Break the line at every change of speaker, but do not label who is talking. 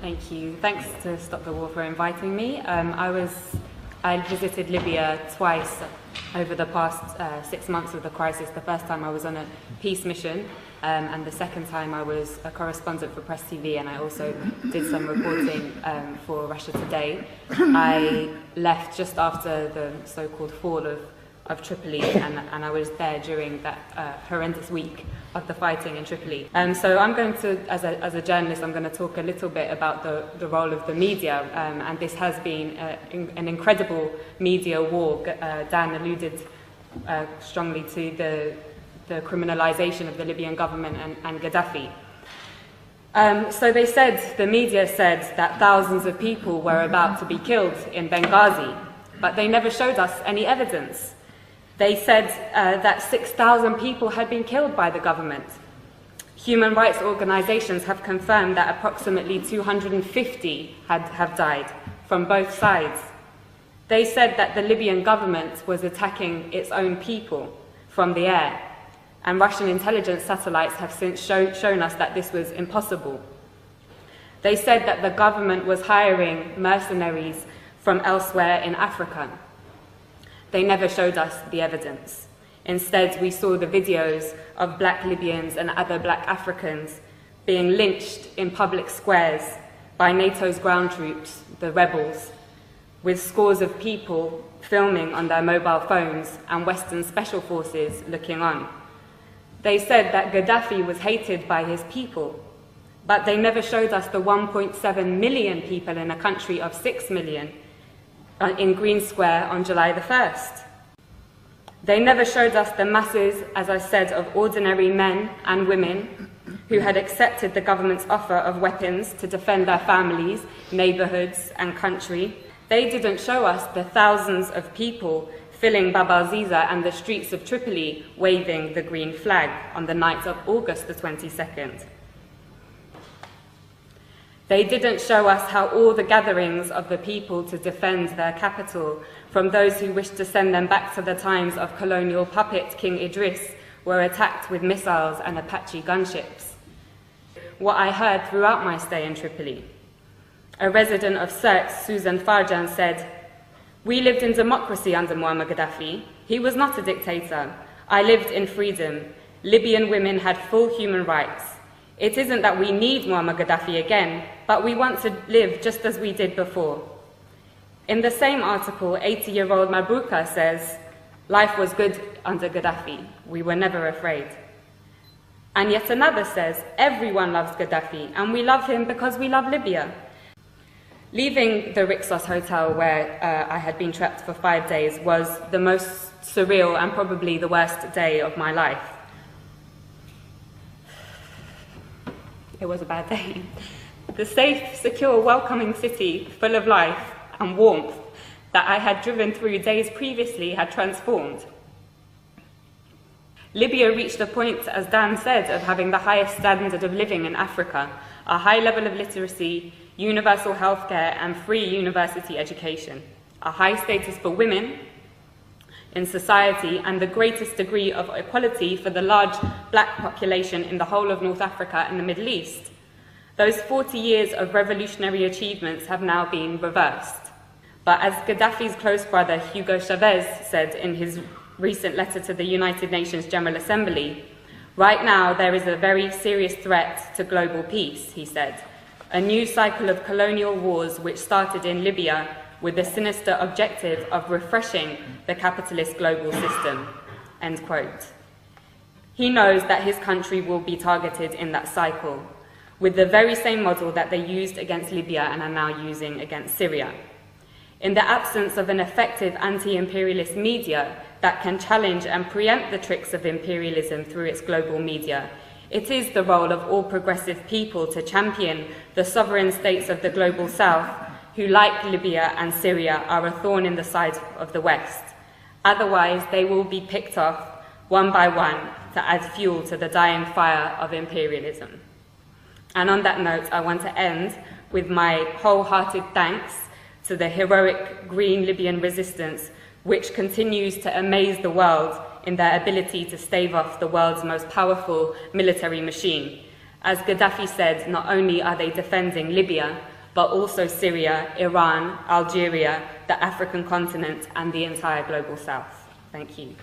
Thank you. Thanks to Stop the War for inviting me. I visited Libya twice over the past 6 months of the crisis. The first time I was on a peace mission, and the second time I was a correspondent for Press TV, and I also did some reporting for Russia Today. I left just after the so-called fall of Tripoli, and I was there during that horrendous week of the fighting in Tripoli. So I'm going to, as a journalist, I'm going to talk a little bit about the role of the media, and this has been an incredible media war. Dan alluded strongly to the criminalization of the Libyan government and Gaddafi. So the media said that thousands of people were about to be killed in Benghazi, but they never showed us any evidence. They said that 6,000 people had been killed by the government. Human rights organizations have confirmed that approximately 250 have died from both sides. They said that the Libyan government was attacking its own people from the air, and Russian intelligence satellites have since shown us that this was impossible. They said that the government was hiring mercenaries from elsewhere in Africa. They never showed us the evidence. Instead, we saw the videos of black Libyans and other black Africans being lynched in public squares by NATO's ground troops, the rebels, with scores of people filming on their mobile phones and Western special forces looking on. They said that Gaddafi was hated by his people, but they never showed us the 1.7 million people in a country of 6 million in Green Square on July the 1st. They never showed us the masses, as I said, of ordinary men and women who had accepted the government's offer of weapons to defend their families, neighborhoods, and country. They didn't show us the thousands of people filling Bab al-Ziza and the streets of Tripoli waving the green flag on the night of August the 22nd. They didn't show us how all the gatherings of the people to defend their capital, from those who wished to send them back to the times of colonial puppet King Idris, were attacked with missiles and Apache gunships. What I heard throughout my stay in Tripoli. A resident of Sirte, Susan Farjan, said, "We lived in democracy under Muammar Gaddafi. He was not a dictator. I lived in freedom. Libyan women had full human rights. It isn't that we need Muammar Gaddafi again, but we want to live just as we did before." In the same article, 80-year-old Mabruka says, "Life was good under Gaddafi. We were never afraid." And yet another says, "Everyone loves Gaddafi, and we love him because we love Libya." Leaving the Rixos hotel where I had been trapped for 5 days was the most surreal and probably the worst day of my life. It was a bad day. The safe, secure, welcoming city, full of life and warmth that I had driven through days previously had transformed. Libya reached a point, as Dan said, of having the highest standard of living in Africa, a high level of literacy, universal healthcare and free university education, a high status for women in society, and the greatest degree of equality for the large black population in the whole of North Africa and the Middle East. Those 40 years of revolutionary achievements have now been reversed. But as Gaddafi's close brother Hugo Chavez said in his recent letter to the United Nations General Assembly, "Right now there is a very serious threat to global peace," he said. "A new cycle of colonial wars which started in Libya with the sinister objective of refreshing the capitalist global system," end quote. He knows that his country will be targeted in that cycle, with the very same model that they used against Libya and are now using against Syria. In the absence of an effective anti-imperialist media that can challenge and preempt the tricks of imperialism through its global media, it is the role of all progressive people to champion the sovereign states of the global south, who, like Libya and Syria, are a thorn in the side of the West. Otherwise, they will be picked off one by one to add fuel to the dying fire of imperialism. And on that note, I want to end with my wholehearted thanks to the heroic Green Libyan resistance, which continues to amaze the world in their ability to stave off the world's most powerful military machine. As Gaddafi said, not only are they defending Libya, but also Syria, Iran, Algeria, the African continent, and the entire global south. Thank you.